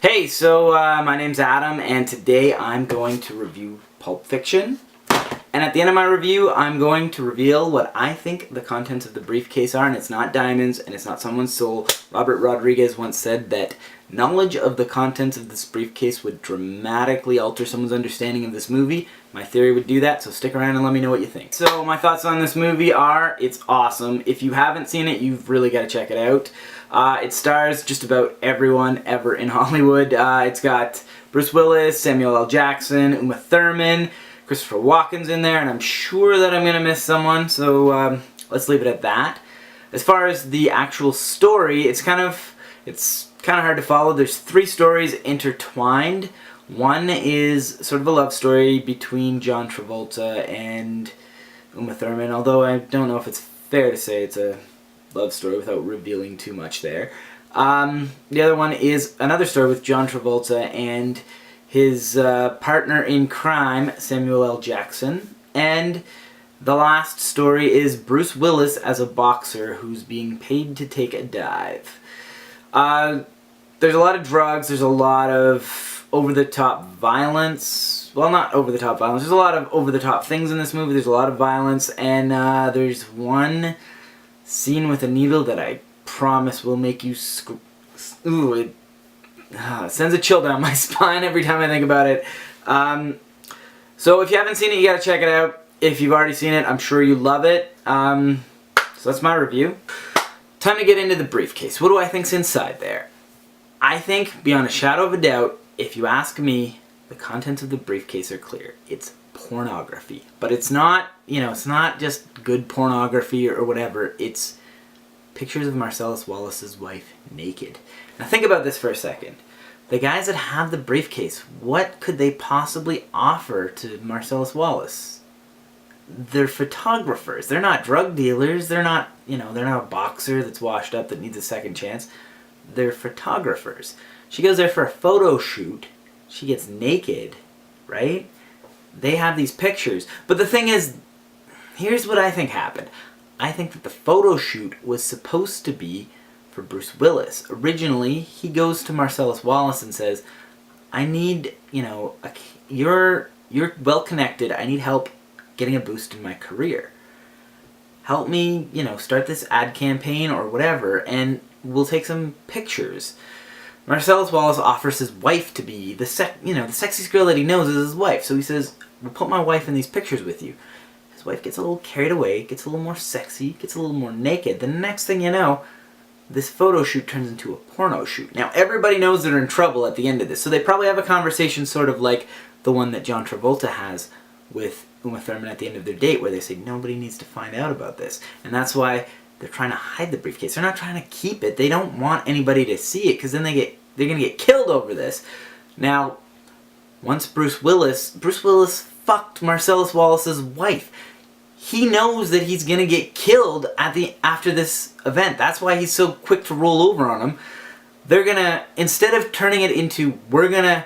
Hey, so my name's Adam, and today I'm going to review Pulp Fiction. And at the end of my review, I'm going to reveal what I think the contents of the briefcase are, and it's not diamonds, and it's not someone's soul. Robert Rodriguez once said that knowledge of the contents of this briefcase would dramatically alter someone's understanding of this movie. My theory would do that, so stick around and let me know what you think. So my thoughts on this movie are, it's awesome. If you haven't seen it, you've really got to check it out. It stars just about everyone ever in Hollywood. It's got Bruce Willis, Samuel L. Jackson, Uma Thurman, Christopher Walken's in there, and I'm sure that I'm going to miss someone, so let's leave it at that. As far as the actual story, it's kind of hard to follow. There's three stories intertwined. One is sort of a love story between John Travolta and Uma Thurman, although I don't know if it's fair to say it's a love story without revealing too much there. The other one is another story with John Travolta and his partner in crime, Samuel L. Jackson. And the last story is Bruce Willis as a boxer who's being paid to take a dive. There's a lot of drugs, there's a lot of over-the-top violence. Well, not over-the-top violence, there's a lot of over-the-top things in this movie. There's a lot of violence, and there's one scene with a needle that I promise will make you ooh, it sends a chill down my spine every time I think about it. So if you haven't seen it, you gotta check it out. If you've already seen it, I'm sure you love it. So that's my review. Time to get into the briefcase. What do I think's inside there? I think, beyond a shadow of a doubt, if you ask me, the contents of the briefcase are clear. It's pornography. But it's not, it's not just good pornography or whatever. It's pictures of Marcellus Wallace's wife naked. Now think about this for a second. The guys that have the briefcase, what could they possibly offer to Marcellus Wallace? They're photographers. They're not drug dealers. They're not, they're not a boxer that's washed up that needs a second chance. They're photographers. She goes there for a photo shoot. She gets naked, right? They have these pictures. But the thing is, here's what I think happened. I think that the photo shoot was supposed to be for Bruce Willis. Originally, he goes to Marcellus Wallace and says, I need, you're well connected. I need help getting a boost in my career. Help me, start this ad campaign or whatever, and we'll take some pictures. Marcellus Wallace offers his wife to be the sexiest girl that he knows is his wife. So he says, we'll put my wife in these pictures with you. His wife gets a little carried away, gets a little more sexy, gets a little more naked. The next thing you know, this photo shoot turns into a porno shoot. Now, everybody knows they're in trouble at the end of this, so they probably have a conversation sort of like the one that John Travolta has with Uma Thurman at the end of their date, where they say, nobody needs to find out about this. And that's why they're trying to hide the briefcase. They're not trying to keep it. They don't want anybody to see it, because then they're going to get killed over this. Now, once Bruce Willis fucked Marcellus Wallace's wife. He knows that he's going to get killed after this event. That's why he's so quick to roll over on him. They're going to, instead of turning it into, we're going to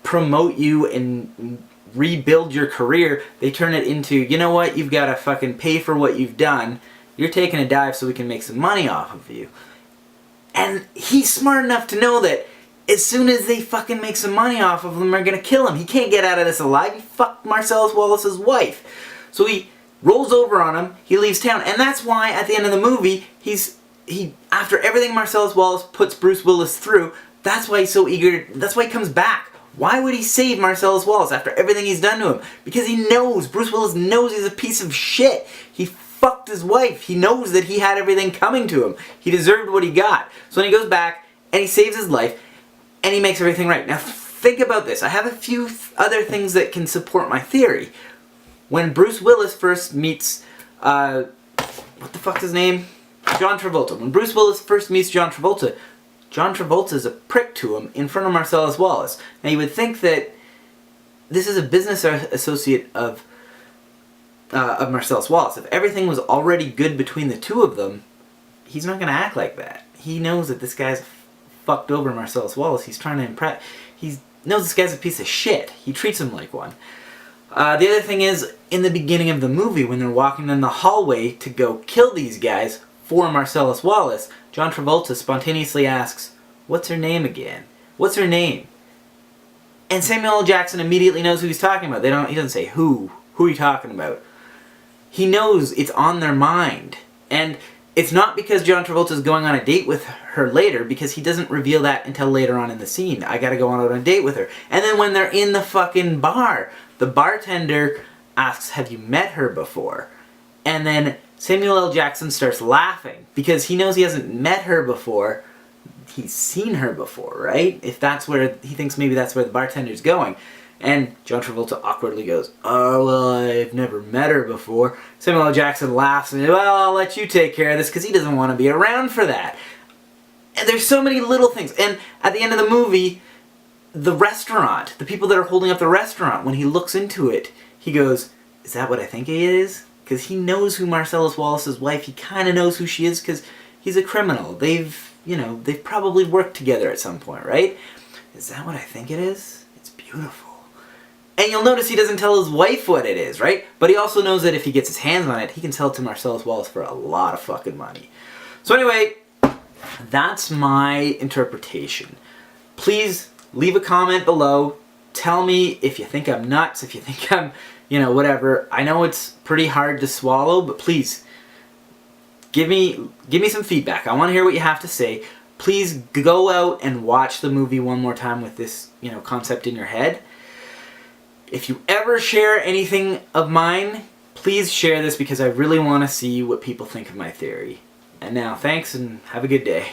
promote you and rebuild your career, they turn it into, you know what, you've got to fucking pay for what you've done. You're taking a dive so we can make some money off of you. And he's smart enough to know that as soon as they fucking make some money off of him, they're going to kill him. He can't get out of this alive. He fucked Marcellus Wallace's wife. So he rolls over on him, he leaves town, and that's why at the end of the movie, after everything Marcellus Wallace puts Bruce Willis through, that's why he's so eager, that's why he comes back. Why would he save Marcellus Wallace after everything he's done to him? Because he knows, Bruce Willis knows he's a piece of shit. He fucked his wife. He knows that he had everything coming to him. He deserved what he got. So then he goes back, and he saves his life, and he makes everything right. Now think about this. I have a few other things that can support my theory. When Bruce Willis first meets, what the fuck's his name? John Travolta. When Bruce Willis first meets John Travolta's a prick to him in front of Marcellus Wallace. Now you would think that this is a business associate of Marcellus Wallace. If everything was already good between the two of them, he's not going to act like that. He knows that this guy's fucked over Marcellus Wallace. He's trying to impress. He knows this guy's a piece of shit. He treats him like one. The other thing is, in the beginning of the movie, when they're walking down the hallway to go kill these guys for Marcellus Wallace, John Travolta spontaneously asks, "What's her name again?" what's her name? And Samuel L. Jackson immediately knows who he's talking about. He doesn't say who are you talking about? He knows it's on their mind. And it's not because John Travolta's going on a date with her later, because he doesn't reveal that until later on in the scene. I gotta go on a date with her. And then when they're in the fucking bar, the bartender asks, have you met her before? And then Samuel L. Jackson starts laughing because he knows he hasn't met her before. He's seen her before, right? If that's where, he thinks maybe that's where the bartender's going. And John Travolta awkwardly goes, oh, well, I've never met her before. Samuel L. Jackson laughs and, well, I'll let you take care of this, because he doesn't want to be around for that. And there's so many little things. And at the end of the movie, the restaurant, the people that are holding up the restaurant, when he looks into it, he goes, is that what I think it is? Because he knows who Marcellus Wallace's wife, he kind of knows who she is, because he's a criminal. They've probably worked together at some point, right? Is that what I think it is? It's beautiful. And you'll notice he doesn't tell his wife what it is, right? But he also knows that if he gets his hands on it, he can sell it to Marcellus Wallace for a lot of fucking money. So anyway, that's my interpretation. Please leave a comment below. Tell me if you think I'm nuts, if you think I'm, whatever. I know it's pretty hard to swallow, but please, give me some feedback. I want to hear what you have to say. Please go out and watch the movie one more time with this, concept in your head. If you ever share anything of mine, please share this, because I really want to see what people think of my theory. And now, thanks and have a good day.